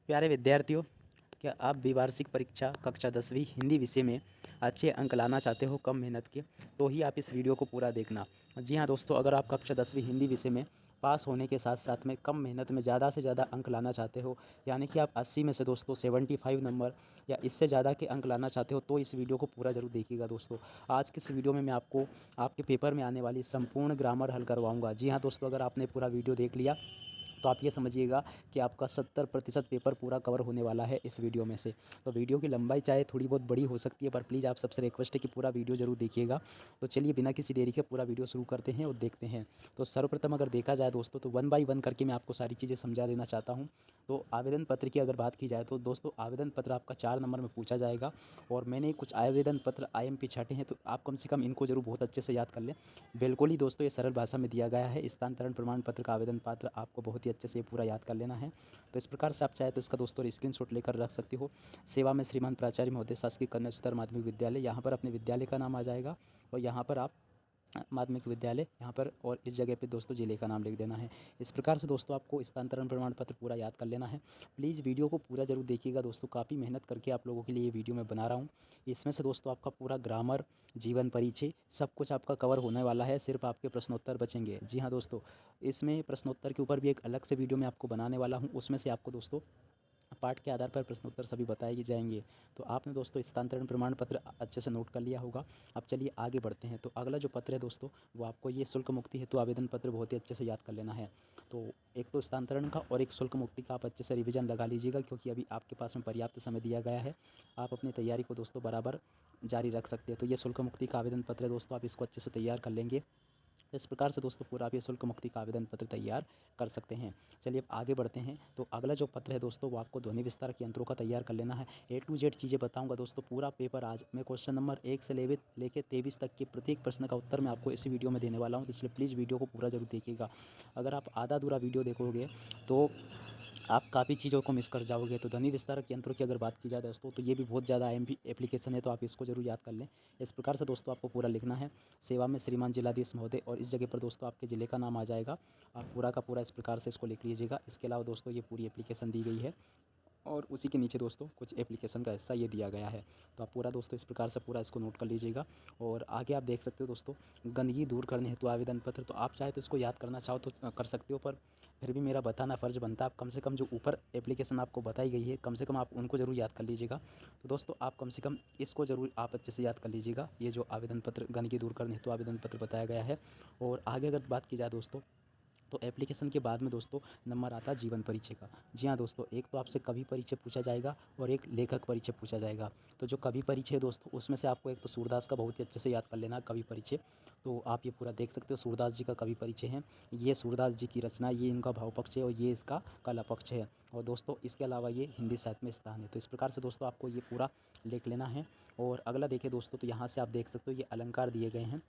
प्यारे विद्यार्थियों, क्या आप द्विवार्षिक परीक्षा कक्षा 10वीं हिंदी विषय में अच्छे अंक लाना चाहते हो कम मेहनत के? तो ही आप इस वीडियो को पूरा देखना। जी हाँ दोस्तों, अगर आप कक्षा 10वीं हिंदी विषय में पास होने के साथ साथ में कम मेहनत में ज़्यादा से ज़्यादा अंक लाना चाहते हो, यानी कि आप 80 में से दोस्तों 75 नंबर या इससे ज़्यादा के अंक लाना चाहते हो, तो इस वीडियो को पूरा ज़रूर देखिएगा दोस्तों। आज के इस वीडियो में मैं आपको आपके पेपर में आने वाली संपूर्ण ग्रामर हल करवाऊँगा। जी हाँ दोस्तों, अगर आपने पूरा वीडियो देख लिया तो आप ये समझिएगा कि आपका 70% पेपर पूरा कवर होने वाला है इस वीडियो में से। तो वीडियो की लंबाई चाहे थोड़ी बहुत बड़ी हो सकती है, पर प्लीज़ आप सबसे रिक्वेस्ट है कि पूरा वीडियो ज़रूर देखिएगा। तो चलिए बिना किसी देरी के पूरा वीडियो शुरू करते हैं और देखते हैं। तो सर्वप्रथम अगर देखा जाए दोस्तों, तो वन बाई वन करके मैं आपको सारी चीज़ें समझा देना चाहता हूँ। तो आवेदन पत्र की अगर बात की जाए तो दोस्तों, आवेदन पत्र आपका 4 नंबर में पूछा जाएगा। और मैंने कुछ आवेदन पत्र IMP छाँटे हैं, तो आप कम से कम इनको ज़रूर बहुत अच्छे से याद कर लें। बिल्कुल ही दोस्तों ये सरल भाषा में दिया गया है। स्थानांतरण प्रमाण पत्र का आवेदन पत्र आपको बहुत ही अच्छे से पूरा याद कर लेना है। तो इस प्रकार से आप चाहे तो इसका दोस्तों स्क्रीनशॉट लेकर रख सकते हो। सेवा में श्रीमान प्राचार्य महोदय, शासकीय कन्या उच्चतर माध्यमिक विद्यालय, यहाँ पर अपने विद्यालय का नाम आ जाएगा। और यहाँ पर आप माध्यमिक विद्यालय यहाँ पर, और इस जगह पे दोस्तों जिले का नाम लिख देना है। इस प्रकार से दोस्तों आपको स्थानांतरण प्रमाण पत्र पूरा याद कर लेना है। प्लीज़ वीडियो को पूरा ज़रूर देखिएगा दोस्तों, काफ़ी मेहनत करके आप लोगों के लिए ये वीडियो मैं बना रहा हूँ। इसमें से दोस्तों आपका पूरा ग्रामर, जीवन परिचय सब कुछ आपका कवर होने वाला है। सिर्फ आपके प्रश्नोत्तर बचेंगे। जी हाँ दोस्तों, इसमें प्रश्नोत्तर के ऊपर भी एक अलग से वीडियो मैं आपको बनाने वाला हूँ। उसमें से आपको दोस्तों पाठ के आधार पर प्रश्नोत्तर सभी बताए जाएंगे। तो आपने दोस्तों स्थानांतरण प्रमाण पत्र अच्छे से नोट कर लिया होगा। अब चलिए आगे बढ़ते हैं। तो अगला जो पत्र है दोस्तों, वो आपको ये शुल्क मुक्ति हेतु आवेदन पत्र बहुत ही अच्छे से याद कर लेना है। तो एक तो स्थानांतरण का और एक शुल्क मुक्ति का आप अच्छे से रिवीजन लगा लीजिएगा, क्योंकि अभी आपके पास में पर्याप्त समय दिया गया है। आप अपनी तैयारी को दोस्तों बराबर जारी रख सकते हैं। तो ये शुल्क मुक्ति का आवेदन पत्र है दोस्तों, आप इसको अच्छे से तैयार कर लेंगे। इस प्रकार से दोस्तों पूरा आप ये शुल्क मुक्ति का आवेदन पत्र तैयार कर सकते हैं। चलिए अब आगे बढ़ते हैं। तो अगला जो पत्र है दोस्तों, वो आपको ध्वनि विस्तार के यंत्रों का तैयार कर लेना है। A to Z चीज़ें बताऊंगा दोस्तों। पूरा पेपर आज मैं क्वेश्चन नंबर 1 से लेके 23 तक के प्रत्येक प्रश्न का उत्तर मैं आपको इसी वीडियो में देने वाला हूँ। तो इसलिए प्लीज़ वीडियो को पूरा जरूर देखिएगा। अगर आप आधा अधूरा वीडियो देखोगे तो आप काफ़ी चीज़ों को मिस कर जाओगे। तो ध्वनि विस्तारक यंत्रों की अगर बात की जाए दोस्तों, तो ये भी बहुत ज़्यादा IMP एप्लीकेशन है, तो आप इसको जरूर याद कर लें। इस प्रकार से दोस्तों आपको पूरा लिखना है। सेवा में श्रीमान जिलाधीश महोदय, और इस जगह पर दोस्तों आपके ज़िले का नाम आ जाएगा। आप पूरा का पूरा इस प्रकार से इसको लिख लीजिएगा। इसके अलावा दोस्तों ये पूरी एप्लीकेशन दी गई है, और उसी के नीचे दोस्तों कुछ एप्लीकेशन का हिस्सा ये दिया गया है। तो आप पूरा दोस्तों इस प्रकार से पूरा इसको नोट कर लीजिएगा। और आगे आप देख सकते हो दोस्तों, गंदगी दूर करने हेतु आवेदन पत्र। तो आप चाहे तो इसको याद करना चाहो तो कर सकते हो, पर फिर भी मेरा बताना फ़र्ज़ बनता है। आप कम से कम जो ऊपर एप्लीकेशन आपको बताई गई है, कम से कम आप उनको ज़रूर याद कर लीजिएगा। तो दोस्तों आप कम से कम इसको ज़रूर आप अच्छे से याद कर लीजिएगा। ये जो आवेदन पत्र गंदगी दूर करने हेतु आवेदन पत्र बताया गया है। और आगे अगर बात की जाए दोस्तों, तो एप्लीकेशन के बाद में दोस्तों नंबर आता है जीवन परिचय का। जी हाँ दोस्तों, एक तो आपसे कवि परिचय पूछा जाएगा और एक लेखक परिचय पूछा जाएगा। तो जो कवि परिचय है दोस्तों, उसमें से आपको एक तो सूरदास का बहुत ही अच्छे से याद कर लेना कवि परिचय। तो आप ये पूरा देख सकते हो, सूरदास जी का कवि परिचय है। ये सूरदास जी की रचना, ये इनका भाव पक्ष है और ये इसका कला पक्ष है। और दोस्तों इसके अलावा ये हिंदी साहित्य में स्थान है। तो इस प्रकार से दोस्तों आपको ये पूरा लिख लेना है। और अगला देखिए दोस्तों, तो यहाँ से आप देख सकते हो ये अलंकार दिए गए हैं।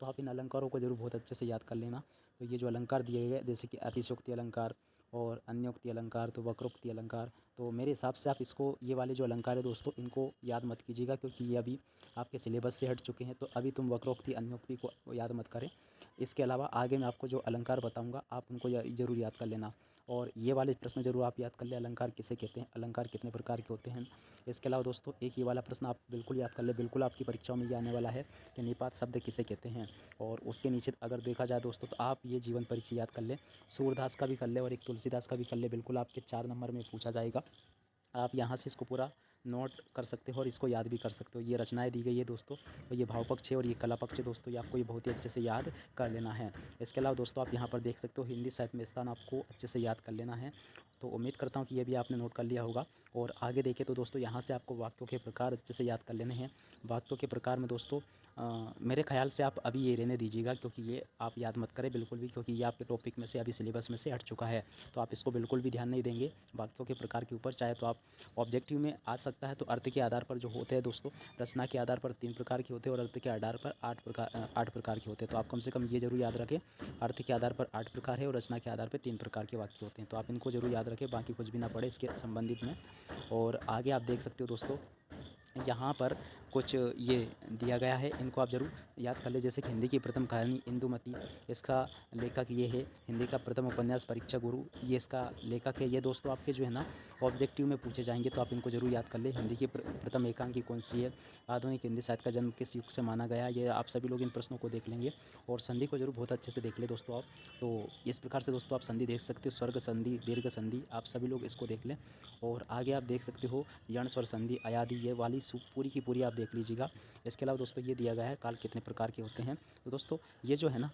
तो आप इन अलंकारों को ज़रूर बहुत अच्छे से याद कर लेना। तो ये जो अलंकार दिए गए, जैसे कि अतिशयोक्ति अलंकार और अन्योक्ति अलंकार, तो वक्रोक्ति अलंकार, तो मेरे हिसाब से आप इसको, ये वाले जो अलंकार है दोस्तों, इनको याद मत कीजिएगा, क्योंकि ये अभी आपके सिलेबस से हट चुके हैं। तो अभी तुम वक्रोक्ति अन्योक्ति को याद मत करें। इसके अलावा आगे मैं आपको जो अलंकार बताऊँगा, आप उनको ज़रूर याद कर लेना। और ये वाले प्रश्न ज़रूर आप याद कर लें, अलंकार किसे कहते हैं, अलंकार कितने प्रकार के होते हैं। इसके अलावा दोस्तों एक ये वाला प्रश्न आप बिल्कुल याद कर लें, बिल्कुल आपकी परीक्षाओं में ये आने वाला है कि निपात शब्द किसे कहते हैं। और उसके नीचे अगर देखा जाए दोस्तों, तो आप ये जीवन परिचय याद कर लें। सूरदास का भी कर लें और एक तुलसीदास का भी कर लें, बिल्कुल आपके 4 नंबर में पूछा जाएगा। आप यहाँ से इसको पूरा नोट कर सकते हो और इसको याद भी कर सकते हो। ये रचनाएँ दी गई है दोस्तों, और ये भाव पक्ष है और ये कला पक्ष है दोस्तों, ये आपको ये बहुत ही अच्छे से याद कर लेना है। इसके अलावा दोस्तों आप यहाँ पर देख सकते हो हिंदी साहित्य में स्थान, आपको अच्छे से याद कर लेना है। तो उम्मीद करता हूँ कि ये भी आपने नोट कर लिया होगा। और आगे देखें तो दोस्तों यहाँ से आपको वाक्यों के प्रकार अच्छे से याद कर लेने हैं। वाक्यों के प्रकार में दोस्तों मेरे ख़्याल से आप अभी ये रहने दीजिएगा, क्योंकि ये आप याद मत करें बिल्कुल भी, क्योंकि ये आपके टॉपिक में से अभी सिलेबस में से हट चुका है। तो आप इसको बिल्कुल भी ध्यान नहीं देंगे वाक्यों के प्रकार के ऊपर। चाहे तो आप ऑब्जेक्टिव में आ सकता है, तो अर्थ के आधार पर जो होते हैं दोस्तों, रचना के आधार पर 3 प्रकार के होते हैं और अर्थ के आधार पर 8 प्रकार के होते हैं। तो आप कम से कम ये ज़रूर याद रखें, अर्थ के आधार पर 8 प्रकार है और रचना के आधार पर 3 प्रकार के वाक्य होते हैं। तो आप इनको ज़रूर याद रखें, बाकी कुछ भी ना पढ़े इसके संबंधित में। और आगे आप देख सकते हो दोस्तों, यहाँ पर कुछ ये दिया गया है, इनको आप ज़रूर याद कर ले। जैसे कि हिंदी की प्रथम कहानी इंदुमती, इसका लेखक ये है। हिंदी का प्रथम उपन्यास परीक्षा गुरु, ये इसका लेखक है। ये दोस्तों आपके जो है ना ऑब्जेक्टिव में पूछे जाएंगे, तो आप इनको ज़रूर याद कर ले। हिंदी की प्रथम एकांकी कौन सी है? आधुनिक हिंदी साहित्य का जन्म किस युग से माना गया? ये आप सभी लोग इन प्रश्नों को देख लेंगे और संधि को जरूर बहुत अच्छे से देख ले दोस्तों आप। तो इस प्रकार से दोस्तों आप संधि देख सकते हो, स्वर्ग संधि, दीर्घ संधि, आप सभी लोग इसको देख लें। और आगे आप देख सकते हो यण स्वर संधि, अयादि, ये वाली पूरी की पूरी आप देख लीजिएगा। इसके अलावा दोस्तों ये दिया गया है काल कितने प्रकार के होते हैं। तो दोस्तों ये जो है ना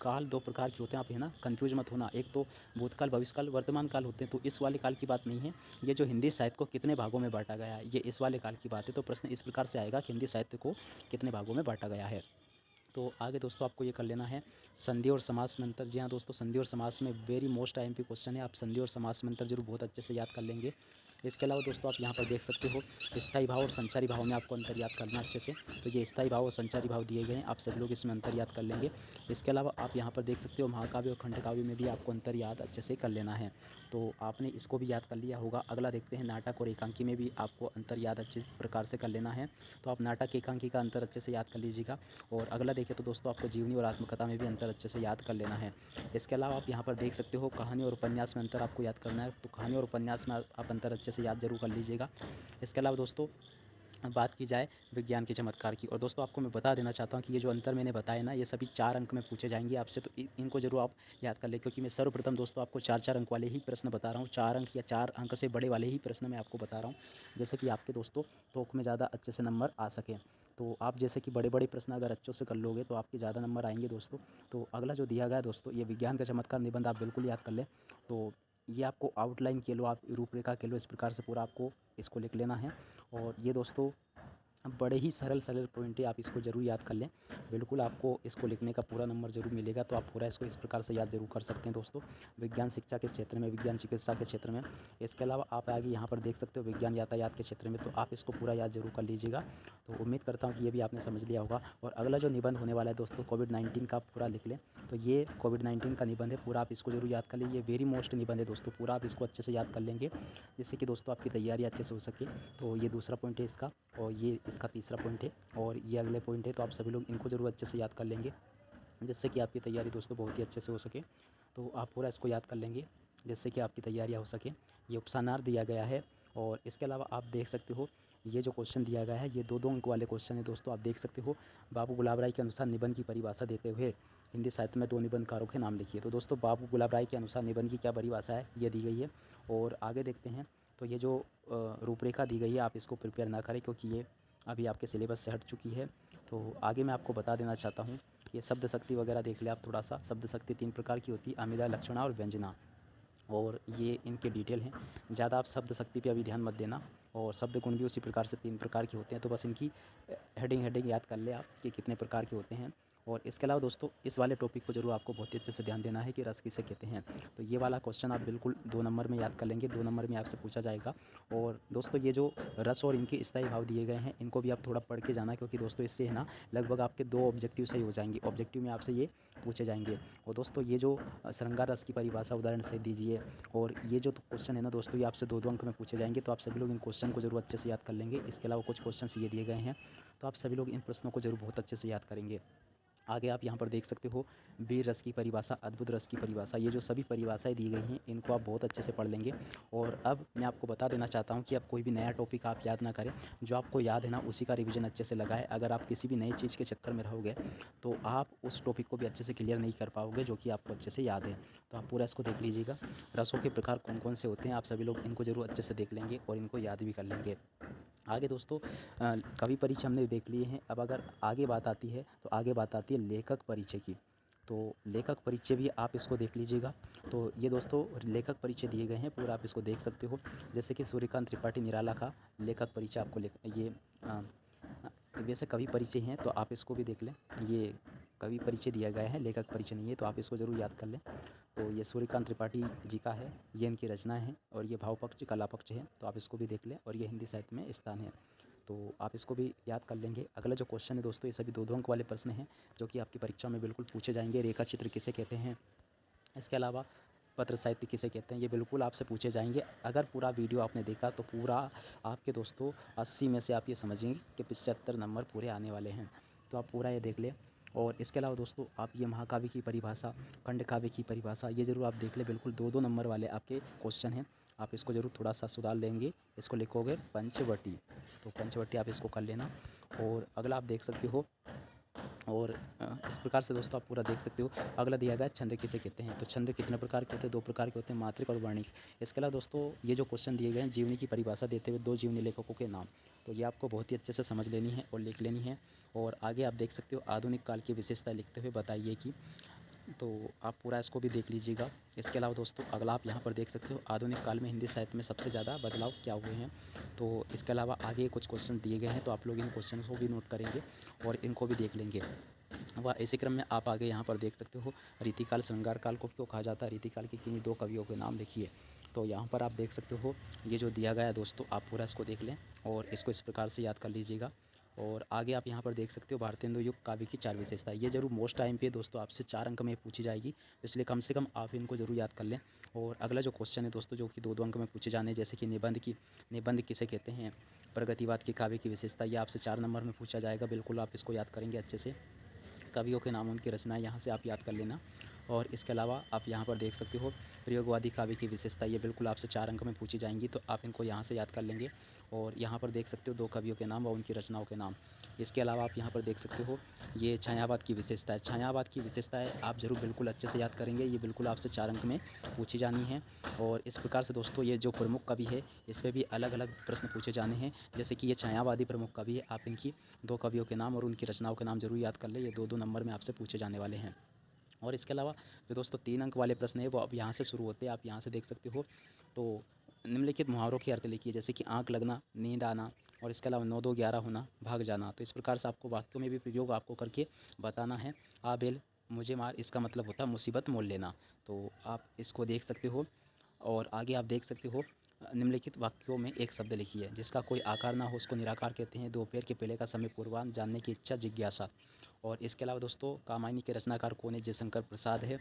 काल 2 प्रकार के होते हैं, आप है ना कंफ्यूज मत होना। एक तो भूतकाल, भविष्यकाल, वर्तमान काल होते हैं। तो इस वाले काल की बात नहीं है, ये जो हिंदी साहित्य को कितने भागों में बांटा गया है, ये इस वाले काल की बात है। तो प्रश्न इस प्रकार से आएगा कि हिंदी साहित्य को कितने भागों में बांटा गया है। तो आगे दोस्तों आपको ये कर लेना है संधि और समास में अंतर। जी हाँ दोस्तों, संधि और समास में वेरी मोस्ट आईएमपी क्वेश्चन है। आप संधि और समास में अंतर जरूर बहुत अच्छे से याद कर लेंगे। इसके अलावा दोस्तों आप यहाँ पर देख सकते हो स्थायी भाव और संचारी भाव में आपको अंतर याद करना अच्छे से। तो ये स्थायी भाव और संचारी भाव दिए गए हैं, आप सभी लोग इसमें अंतर याद कर लेंगे। इसके अलावा आप यहाँ पर देख सकते हो महाकाव्य और खंडकाव्य में भी आपको अंतर याद अच्छे से कर लेना है। तो आपने इसको भी याद कर लिया होगा। अगला देखते हैं नाटक और एकांकी में भी आपको अंतर याद अच्छे प्रकार से कर लेना है। तो आप नाटक एकांकी का अंतर अच्छे से याद कर लीजिएगा। और अगला देखें तो दोस्तों आपको जीवनी और आत्मकथा में भी अंतर अच्छे से याद कर लेना है। इसके अलावा आप यहाँ पर देख सकते हो कहानी और उपन्यास में अंतर आपको याद करना है। तो कहानी और उपन्यास में आप अंतर अच्छे से याद जरूर कर लीजिएगा। इसके अलावा दोस्तों बात की जाए विज्ञान के चमत्कार की, और दोस्तों आपको मैं बता देना चाहता हूँ कि ये जो अंतर मैंने बताया ना, ये सभी 4 अंक में पूछे जाएंगे आपसे। तो इनको जरूर आप याद कर ले, क्योंकि मैं सर्वप्रथम दोस्तों आपको 4-4 अंक वाले ही प्रश्न बता रहा हूँ। 4 अंक या 4 अंक से बड़े वाले ही प्रश्न मैं आपको बता रहा हूँ, जैसे कि आपके दोस्तों थोक में ज़्यादा अच्छे से नंबर आ सकें। तो आप जैसे कि बड़े बड़े प्रश्न अगर अच्छों से कर लोगे तो आपके ज़्यादा नंबर आएंगे दोस्तों। तो अगला जो दिया गया दोस्तों, ये विज्ञान का चमत्कार निबंध आप बिल्कुल याद कर लें। तो ये आपको आउटलाइन के लो, आप रूपरेखा के लो, इस प्रकार से पूरा आपको इसको लिख लेना है। और ये दोस्तों बड़े ही सरल सरल पॉइंट है, आप इसको ज़रूर याद कर लें। बिल्कुल आपको इसको लिखने का पूरा नंबर ज़रूर मिलेगा, तो आप पूरा इसको इस प्रकार से याद ज़रूर कर सकते हैं दोस्तों। विज्ञान शिक्षा के क्षेत्र में, विज्ञान चिकित्सा के क्षेत्र में। इसके अलावा आप आगे यहाँ पर देख सकते हो विज्ञान यातायात के क्षेत्र में, तो आप इसको पूरा याद ज़रूर कर लीजिएगा। तो उम्मीद करता हूँ कि ये भी आपने समझ लिया होगा। और अगला जो निबंध होने वाला है दोस्तों कोविड-19 का, पूरा लिख लें। तो ये कोविड-19 का निबंध है, पूरा आप इसको ज़रूर याद कर लें। ये वेरी मोस्ट निबंध है दोस्तों, पूरा आप इसको अच्छे से याद कर लेंगे, जिससे कि दोस्तों आपकी तैयारी अच्छे से हो सके। तो ये दूसरा पॉइंट है इसका, और ये इसका तीसरा पॉइंट है, और ये अगले पॉइंट है। तो आप सभी लोग इनको ज़रूर अच्छे से याद कर लेंगे, जिससे कि आपकी तैयारी दोस्तों बहुत ही अच्छे से हो सके। तो आप पूरा इसको याद कर लेंगे, जिससे कि आपकी तैयारियाँ हो सकें। ये उपसानार दिया गया है। और इसके अलावा आप देख सकते हो ये जो क्वेश्चन दिया गया है, ये 2-2 अंक वाले क्वेश्चन है दोस्तों। आप देख सकते हो बाबू गुलाब राय के अनुसार निबंध की परिभाषा देते हुए हिंदी साहित्य में 2 निबंधकारों के नाम लिखिए। तो दोस्तों बाबू गुलाब राय के अनुसार निबंध की क्या परिभाषा है, ये दी गई है। और आगे देखते हैं। तो ये जो रूपरेखा दी गई है, आप इसको प्रिपेयर ना करें, क्योंकि ये अभी आपके सिलेबस से हट चुकी है। तो आगे मैं आपको बता देना चाहता हूँ, ये शब्द शक्ति वगैरह देख ले आप थोड़ा सा। शब्द शक्ति 3 प्रकार की होती है, अमिदा, लक्षणा और व्यंजना। और ये इनके डिटेल हैं। ज़्यादा आप शब्द शक्ति पे अभी ध्यान मत देना। और शब्द गुण भी उसी प्रकार से 3 प्रकार के होते हैं। तो बस इनकी हेडिंग याद कर ले आप कि कितने प्रकार के होते हैं। और इसके अलावा दोस्तों इस वाले टॉपिक को ज़रूर आपको बहुत ही अच्छे से ध्यान देना है कि रस किसे कहते हैं। तो ये वाला क्वेश्चन आप बिल्कुल 2 नंबर में याद कर लेंगे, 2 नंबर में आपसे पूछा जाएगा। और दोस्तों ये जो रस और इनके स्थायी भाव दिए गए हैं, इनको भी आप थोड़ा पढ़ के जाना, क्योंकि दोस्तों इससे है ना लगभग आपके 2 ऑब्जेक्टिव सही हो जाएंगे। ऑब्जेक्टिव में आपसे ये पूछे जाएंगे। और दोस्तों ये जो श्रृंगार रस की परिभाषा उदाहरण से दीजिए। और ये जो क्वेश्चन है ना दोस्तों, ये आपसे 2-2 अंक में पूछे जाएंगे। तो आप सभी लोग इन क्वेश्चन को जरूर अच्छे से याद कर लेंगे। इसके अलावा कुछ क्वेश्चन ये दिए गए हैं, तो आप सभी लोग इन प्रश्नों को जरूर बहुत अच्छे से याद करेंगे। आगे आप यहाँ पर देख सकते हो वीर रस की परिभाषा, अद्भुत रस की परिभाषा, ये जो सभी परिभाषाएं दी गई हैं, इनको आप बहुत अच्छे से पढ़ लेंगे। और अब मैं आपको बता देना चाहता हूँ कि अब कोई भी नया टॉपिक आप याद ना करें, जो आपको याद है ना उसी का रिवीजन अच्छे से लगाएं। अगर आप किसी भी नई चीज़ के चक्कर में रहोगे तो आप उस टॉपिक को भी अच्छे से क्लियर नहीं कर पाओगे, जो कि आपको अच्छे से याद है। तो आप पूरा इसको देख लीजिएगा। रसों के प्रकार कौन कौन से होते हैं, आप सभी लोग इनको जरूर अच्छे से देख लेंगे और इनको याद भी कर लेंगे। आगे दोस्तों कवि परिचय हमने देख लिए हैं। अब अगर आगे बात आती है, तो आगे बात आती है लेखक परिचय की। तो लेखक परिचय भी आप इसको देख लीजिएगा। तो ये दोस्तों लेखक परिचय दिए गए हैं, पूरा आप इसको देख सकते हो। जैसे कि सूर्यकांत त्रिपाठी निराला का लेखक परिचय आपको ये वैसे कवि परिचय हैं, तो आप इसको भी देख लें। ये कवि परिचय दिया गया है, लेखक परिचय नहीं है, तो आप इसको ज़रूर याद कर लें। तो ये सूर्यकांत त्रिपाठी जी का है, ये इनकी रचनाएं हैं। और ये भाव पक्ष, कला पक्ष है, तो आप इसको भी देख लें। और ये हिंदी साहित्य में स्थान है, तो आप इसको भी याद कर लेंगे। अगला जो क्वेश्चन है दोस्तों, ये सभी 2-2 अंक वाले प्रश्न हैं, जो कि आपकी परीक्षा में बिल्कुल पूछे जाएंगे। रेखा चित्र किसे कहते हैं। इसके अलावा पत्र साहित्य किसे कहते हैं, ये बिल्कुल आपसे पूछे जाएंगे। अगर पूरा वीडियो आपने देखा तो पूरा आपके दोस्तों 80 में से आप ये समझेंगे कि 75 नंबर पूरे आने वाले हैं। तो आप पूरा ये देख लें। और इसके अलावा दोस्तों आप ये महाकाव्य की परिभाषा, खंड काव्य की परिभाषा ये ज़रूर आप देख लें। बिल्कुल 2-2 नंबर वाले आपके क्वेश्चन हैं। आप इसको ज़रूर थोड़ा सा सुधार लेंगे। इसको लिखोगे पंचवटी, तो पंचवटी आप इसको कर लेना। और अगला आप देख सकते हो। और इस प्रकार से दोस्तों आप पूरा देख सकते हो। अगला दिया गया है छंद किसे कहते हैं। तो छंद कितने प्रकार के होते हैं? 2 प्रकार के होते हैं, मात्रिक और वर्णिक। इसके अलावा दोस्तों ये जो क्वेश्चन दिए गए हैं जीवनी की परिभाषा देते हुए 2 जीवनी लेखकों के नाम, तो ये आपको बहुत ही अच्छे से समझ लेनी है और लिख लेनी है। और आगे आप देख सकते हो आधुनिक काल की विशेषता लिखते हुए बताइए कि, तो आप पूरा इसको भी देख लीजिएगा। इसके अलावा दोस्तों अगला आप यहाँ पर देख सकते हो आधुनिक काल में हिंदी साहित्य में सबसे ज़्यादा बदलाव क्या हुए हैं। तो इसके अलावा आगे कुछ क्वेश्चन दिए गए हैं, तो आप लोग इन क्वेश्चन को भी नोट करेंगे और इनको भी देख लेंगे। वह इसी क्रम में आप आगे यहाँ पर देख सकते हो रीतिकाल श्रृंगार काल को क्यों कहा जाता है, रीतिकाल के किन्हीं 2 कवियों के नाम लिखिए। तो यहाँ पर आप देख सकते हो ये जो दिया गया है दोस्तों, आप पूरा इसको देख लें और इसको इस प्रकार से याद कर लीजिएगा। और आगे आप यहाँ पर देख सकते हो भारतेंदु युग काव्य की 4 विशेषता, ये ज़रूर मोस्ट टाइम पे दोस्तों आपसे 4 अंक में पूछी जाएगी, इसलिए कम से कम आप इनको ज़रूर याद कर लें। और अगला जो क्वेश्चन है दोस्तों जो कि 2-2 अंक में पूछे जाने, जैसे कि निबंध किसे कहते हैं, प्रगतिवाद के काव्य की विशेषता, ये आपसे 4 नंबर में पूछा जाएगा। बिल्कुल आप इसको याद करेंगे अच्छे से। कवियों के नाम, उनकी रचनाएँ यहाँ से आप याद कर लेना। और इसके अलावा आप यहाँ पर देख सकते हो प्रयोगवादी काव्य की विशेषता, ये बिल्कुल आपसे 4 अंक में पूछी जाएंगी, तो आप इनको यहाँ से याद कर लेंगे। और यहाँ पर देख सकते हो 2 कवियों के नाम और उनकी रचनाओं के नाम। इसके अलावा आप यहाँ पर देख सकते हो ये छायावाद की विशेषता है। छायावाद की विशेषताएँ आप ज़रूर बिल्कुल अच्छे से याद करेंगे, ये बिल्कुल आपसे 4 अंक में पूछी जानी है। और इस प्रकार से दोस्तों ये जो प्रमुख कवि है इस पे भी अलग-अलग प्रश्न पूछे जाने हैं, जैसे कि ये छायावादी प्रमुख कवि है, आप इनकी 2 कवियों के नाम और उनकी रचनाओं के नाम ज़रूर याद कर लें, ये 2-2 नंबर में आपसे पूछे जाने वाले हैं। और इसके अलावा जो दोस्तों 3 अंक वाले प्रश्न है वो अब यहाँ से शुरू होते हैं, आप यहाँ से देख सकते हो। तो निम्नलिखित मुहावरों के अर्थ लिखिए, जैसे कि आँख लगना, नींद आना, और इसके अलावा 9 2 11 होना, भाग जाना। तो इस प्रकार से आपको वाक्यों में भी प्रयोग आपको करके बताना है। आ बेल मुझे मार, इसका मतलब होता है मुसीबत मोल लेना। तो आप इसको देख सकते हो। और आगे आप देख सकते हो निम्नलिखित वाक्यों में एक शब्द लिखिए जिसका कोई आकार ना हो, उसको निराकार कहते हैं। दोपहर के पहले का समय पूर्वांत, जानने की इच्छा, जिज्ञासा। और इसके अलावा दोस्तों कामायनी के रचनाकार कौन है? जयशंकर प्रसाद है।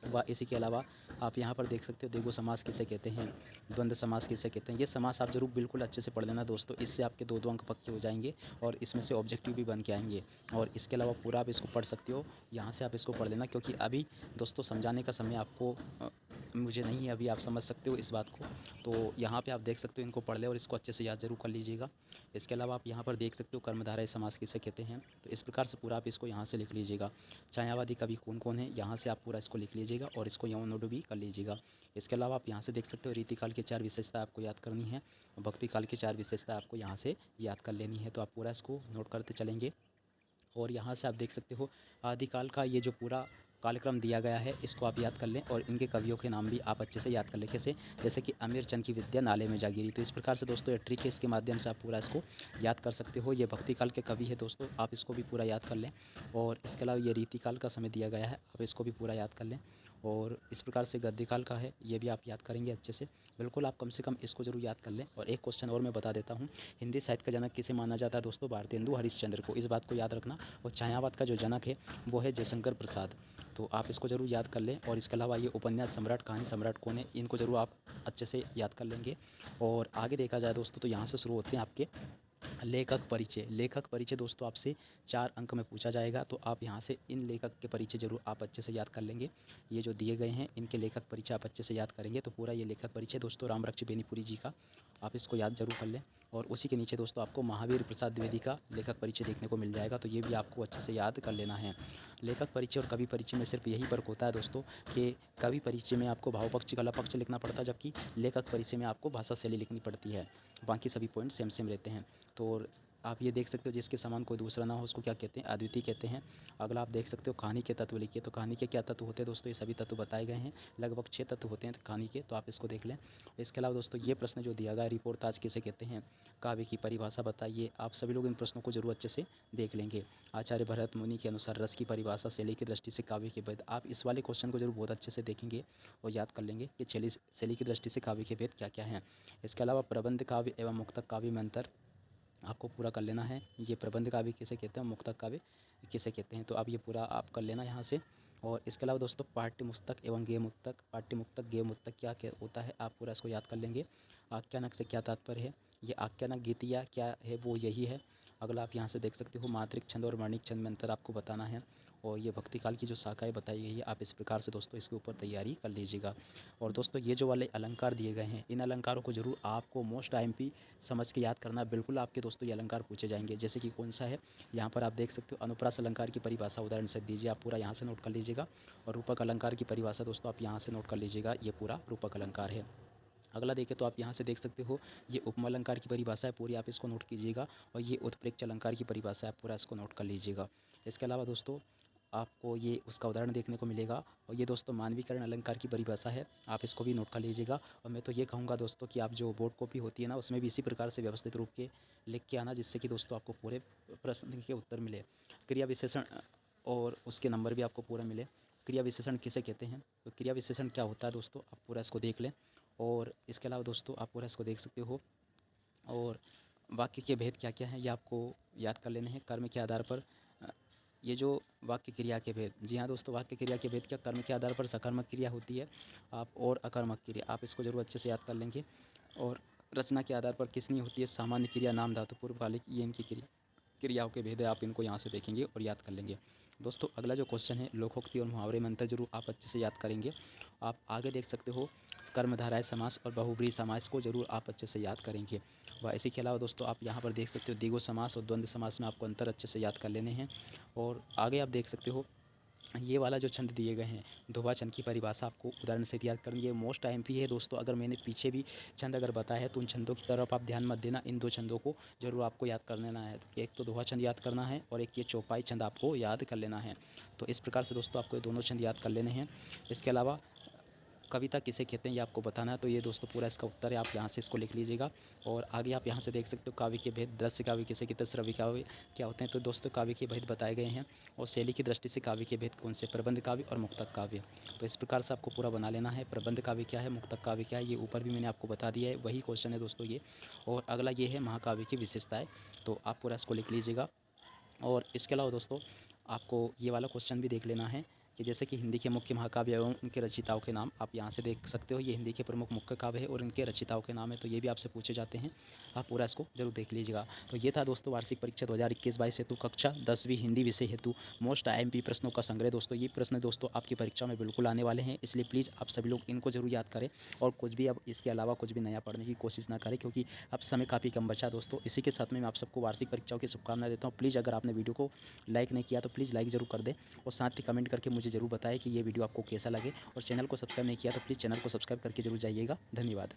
व इसी के अलावा आप यहाँ पर देख सकते हो द्विगु समास किसे कहते हैं, द्वंद्व समास किसे कहते हैं। ये समास आप ज़रूर बिल्कुल अच्छे से पढ़ लेना दोस्तों, इससे आपके 2-2 अंक पक्के हो जाएंगे और इसमें से ऑब्जेक्टिव भी बन के आएंगे। और इसके अलावा पूरा आप इसको पढ़ सकते हो, यहाँ से आप इसको पढ़ लेना, क्योंकि अभी दोस्तों समझाने का समय आपको मुझे नहीं है, अभी आप समझ सकते हो इस बात को। तो यहाँ पे आप देख सकते हो, इनको पढ़ लें और इसको अच्छे से याद ज़रूर कर लीजिएगा। इसके अलावा आप यहाँ पर देख सकते हो कर्मधारय समास किसे कहते हैं, तो इस प्रकार से पूरा आप इसको यहाँ से लिख लीजिएगा। छायावादी कवि कौन-कौन है, यहाँ से आप पूरा इसको लिख लीजिएगा और इसको यहाँ नोट भी कर लीजिएगा। इसके अलावा आप यहाँ से देख सकते हो रीतिकाल की 4 विशेषता आपको याद करनी है, भक्ति काल की 4 विशेषता आपको यहाँ से याद कर लेनी है। तो आप पूरा इसको नोट करते चलेंगे। और यहाँ से आप देख सकते हो आदिकाल का ये जो पूरा कालक्रम दिया गया है इसको आप याद कर लें और इनके कवियों के नाम भी आप अच्छे से याद कर लें। कैसे? जैसे कि अमीर चंद की विद्या नाले में जा गिरी। तो इस प्रकार से दोस्तों ये ट्रिक है, इसके माध्यम से आप पूरा इसको याद कर सकते हो। ये भक्ति काल के कवि है दोस्तों, आप इसको भी पूरा याद कर लें। और इसके अलावा ये रीतिकाल का समय दिया गया है, आप इसको भी पूरा याद कर लें। और इस प्रकार से गद्यकाल का है, ये भी आप याद करेंगे अच्छे से। बिल्कुल आप कम से कम इसको ज़रूर याद कर लें। और एक क्वेश्चन और मैं बता देता हूँ, हिंदी साहित्य का जनक किसे माना जाता है दोस्तों? भारतेंदु हरिश्चंद्र को, इस बात को याद रखना। और छायावाद का जो जनक है वो है जयशंकर प्रसाद, तो आप इसको ज़रूर याद कर लें। और इसके अलावा ये उपन्यास सम्राट, कहानी सम्राट कौन है, इनको ज़रूर आप अच्छे से याद कर लेंगे। और आगे देखा जाए दोस्तों तो यहाँ से शुरू होते हैं आपके लेखक परिचय। लेखक परिचय दोस्तों आपसे 4 अंक में पूछा जाएगा, तो आप यहाँ से इन लेखक के परिचय ज़रूर आप अच्छे से याद कर लेंगे। ये जो दिए गए हैं इनके लेखक परिचय आप अच्छे से याद करेंगे, तो पूरा ये लेखक परिचय दोस्तों रामरक्ष बेनीपुरी जी का, आप इसको याद ज़रूर कर लें। और उसी के नीचे दोस्तों आपको महावीर प्रसाद द्विवेदी का लेखक परिचय देखने को मिल जाएगा, तो ये भी आपको अच्छे से याद कर लेना है। लेखक परिचय और कवि परिचय में सिर्फ यही फ़र्क होता है दोस्तों कि कवि परिचय में आपको भाव पक्ष, कला पक्ष लिखना पड़ता है, जबकि लेखक परिचय में आपको भाषा शैली लिखनी पड़ती है। बाकी सभी पॉइंट सेम सेम रहते हैं। तो आप ये देख सकते हो जिसके समान कोई दूसरा ना हो उसको क्या कहते हैं? अद्वितीय कहते हैं। अगला आप देख सकते हो कहानी के तत्व लिखिए। तो कहानी के क्या तत्व होते हैं दोस्तों? ये सभी तत्व बताए गए हैं, लगभग 6 तत्व होते हैं कहानी के, तो आप इसको देख लें। इसके अलावा दोस्तों ये प्रश्न जो दिया गया है रिपोर्टाज किसे कहते हैं, काव्य की परिभाषा बताइए। आप सभी लोग इन प्रश्नों को जरूर अच्छे से देख लेंगे। आचार्य भरत मुनि के अनुसार रस की परिभाषा शैली की दृष्टि से काव्य के भेद, आप इस वाले क्वेश्चन को जरूर बहुत अच्छे से देखेंगे और याद कर लेंगे कि शैली की दृष्टि से काव्य के भेद क्या क्या हैं। इसके अलावा प्रबंध काव्य एवं मुक्तक काव्य में अंतर आपको पूरा कर लेना है। ये प्रबंध काव्य किसे कहते हैं, मुक्तक काव्य किसे कहते हैं, तो आप ये पूरा आप कर लेना यहाँ से। और इसके अलावा दोस्तों पाठ्य पुस्तक एवं गेम पुस्तक, पाठ्य पुस्तक गेम पुस्तक क्या क्या होता है आप पूरा इसको याद कर लेंगे। आख्यानक से क्या तात्पर्य है, ये आख्यानक गीतिया क्या है वो यही है। अगला आप यहाँ से देख सकते हो मात्रिक छंद और वर्णिक छंद में अंतर आपको बताना है। और ये भक्ति काल की जो शाखाएँ बताई गई है आप इस प्रकार से दोस्तों इसके ऊपर तैयारी कर लीजिएगा। और दोस्तों ये जो वाले अलंकार दिए गए हैं इन अलंकारों को ज़रूर आपको मोस्ट आईएमपी समझ के याद करना। बिल्कुल आपके दोस्तों ये अलंकार पूछे जाएंगे। जैसे कि कौन सा है, यहाँ पर आप देख सकते हो अनुप्रास अलंकार की परिभाषा उदाहरण से दीजिए, आप पूरा यहाँ से नोट कर लीजिएगा। और रूपक अलंकार की परिभाषा दोस्तों आप यहाँ से नोट कर लीजिएगा, ये पूरा रूपक अलंकार है। अगला देखें तो आप यहाँ से देख सकते हो ये उपमा अलंकार की परिभाषा है, पूरी आप इसको नोट कीजिएगा। और ये उत्प्रेक्ष अलंकार की परिभाषा है, आप पूरा इसको नोट कर लीजिएगा। इसके अलावा दोस्तों आपको ये उसका उदाहरण देखने को मिलेगा। और ये दोस्तों मानवीकरण अलंकार की परिभाषा है, आप इसको भी नोट कर लीजिएगा। और मैं तो ये कहूँगा दोस्तों कि आप जो बोर्ड कॉपी होती है ना उसमें भी इसी प्रकार से व्यवस्थित रूप के लिख के आना, जिससे कि दोस्तों आपको पूरे प्रश्न के उत्तर मिले। क्रिया विशेषण और उसके नंबर भी आपको पूरा मिले। क्रिया विशेषण किसे कहते हैं, तो क्रिया विशेषण क्या होता है दोस्तों आप पूरा इसको देख लें। और इसके अलावा दोस्तों आप पूरा इसको देख सकते हो। और वाक्य के भेद क्या क्या हैं ये आपको याद कर लेने हैं। कर्म के आधार पर ये जो वाक्य क्रिया के भेद, जी हाँ दोस्तों, वाक्य क्रिया के भेद क्या कर्म के आधार पर सकर्मक क्रिया होती है आप और अकर्मक क्रिया, आप इसको ज़रूर अच्छे से याद कर लेंगे। और रचना के आधार पर किसनी होती है, सामान्य क्रिया, नाम धातु पूर्वकालिक, ये इनकी क्रियाओं के भेद है, आप इनको यहाँ से देखेंगे और याद कर लेंगे। दोस्तों अगला जो क्वेश्चन है लोकोक्ति और मुहावरे में अंतर जरूर आप अच्छे से याद करेंगे। आप आगे देख सकते हो कर्मधारय समास और बहुब्रीहि समास को जरूर आप अच्छे से याद करेंगे। व इसी के अलावा दोस्तों आप यहाँ पर देख सकते हो द्विगु समास और द्वंद्व समास में आपको अंतर अच्छे से याद कर लेने हैं। और आगे आप देख सकते हो ये वाला जो छंद दिए गए हैं दोहा छंद की परिभाषा आपको उदाहरण से याद करनी है। मोस्ट आईएमपी है दोस्तों, अगर मैंने पीछे भी छंद अगर बताया है तो उन छंदों की तरफ आप ध्यान मत देना, इन दो छंदों को जरूर आपको याद कर लेना है। तो एक तो दोहा छंद याद करना है और एक ये चौपाई छंद आपको याद कर लेना है। तो इस प्रकार से दोस्तों आपको ये दोनों छंद याद कर लेने हैं। इसके अलावा कविता किसे कहते हैं ये आपको बताना है, तो ये दोस्तों पूरा इसका उत्तर है, आप यहाँ से इसको लिख लीजिएगा। और आगे आप यहाँ से देख सकते हो काव्य के भेद, दृश्य काव्य किसे कहते हैं, श्रव्य काव्य क्या होते हैं। तो दोस्तों काव्य के भेद बताए गए हैं। और शैली की दृष्टि से काव्य के भेद कौन से, प्रबंध काव्य और मुक्तक काव्य। तो इस प्रकार से आपको पूरा बना लेना है। प्रबंध काव्य क्या है, मुक्तक काव्य क्या है, ये ऊपर भी मैंने आपको बता दिया है, वही क्वेश्चन है दोस्तों ये। और अगला ये है महाकाव्य की विशेषताएँ, तो आप पूरा इसको लिख लीजिएगा। और इसके अलावा दोस्तों आपको ये वाला क्वेश्चन भी देख लेना है कि जैसे कि हिंदी के मुख्य महाकाव्य एवं उनके रचयिताओं के नाम, आप यहाँ से देख सकते हो ये हिंदी के प्रमुख मुख्य काव्य है और इनके रचयिताओं के नाम है, तो ये भी आपसे पूछे जाते हैं, आप पूरा इसको जरूर देख लीजिएगा। तो ये था दोस्तों वार्षिक परीक्षा 2021-22 हेतु कक्षा 10वीं हिंदी विषय हेतु मोस्ट आईएमपी प्रश्नों का संग्रह। दोस्तों ये प्रश्न दोस्तों आपकी परीक्षा में बिल्कुल आने वाले हैं, इसलिए प्लीज़ आप सभी लोग इनको जरूर याद करें और कुछ भी अब इसके अलावा कुछ भी नया पढ़ने की कोशिश ना करें, क्योंकि अब समय काफ़ी कम बचा दोस्तों। इसी के साथ में मैं आप सबको वार्षिक परीक्षाओं की शुभकामनाएं देता हूँ। प्लीज़ अगर आपने वीडियो को लाइक नहीं किया तो प्लीज़ लाइक ज़रूर कर दें और साथ ही कमेंट करके मुझे ज़रूर बताएं कि ये वीडियो आपको कैसा लगे। और चैनल को सब्सक्राइब नहीं किया तो प्लीज़ चैनल को सब्सक्राइब करके ज़रूर जाइएगा। धन्यवाद।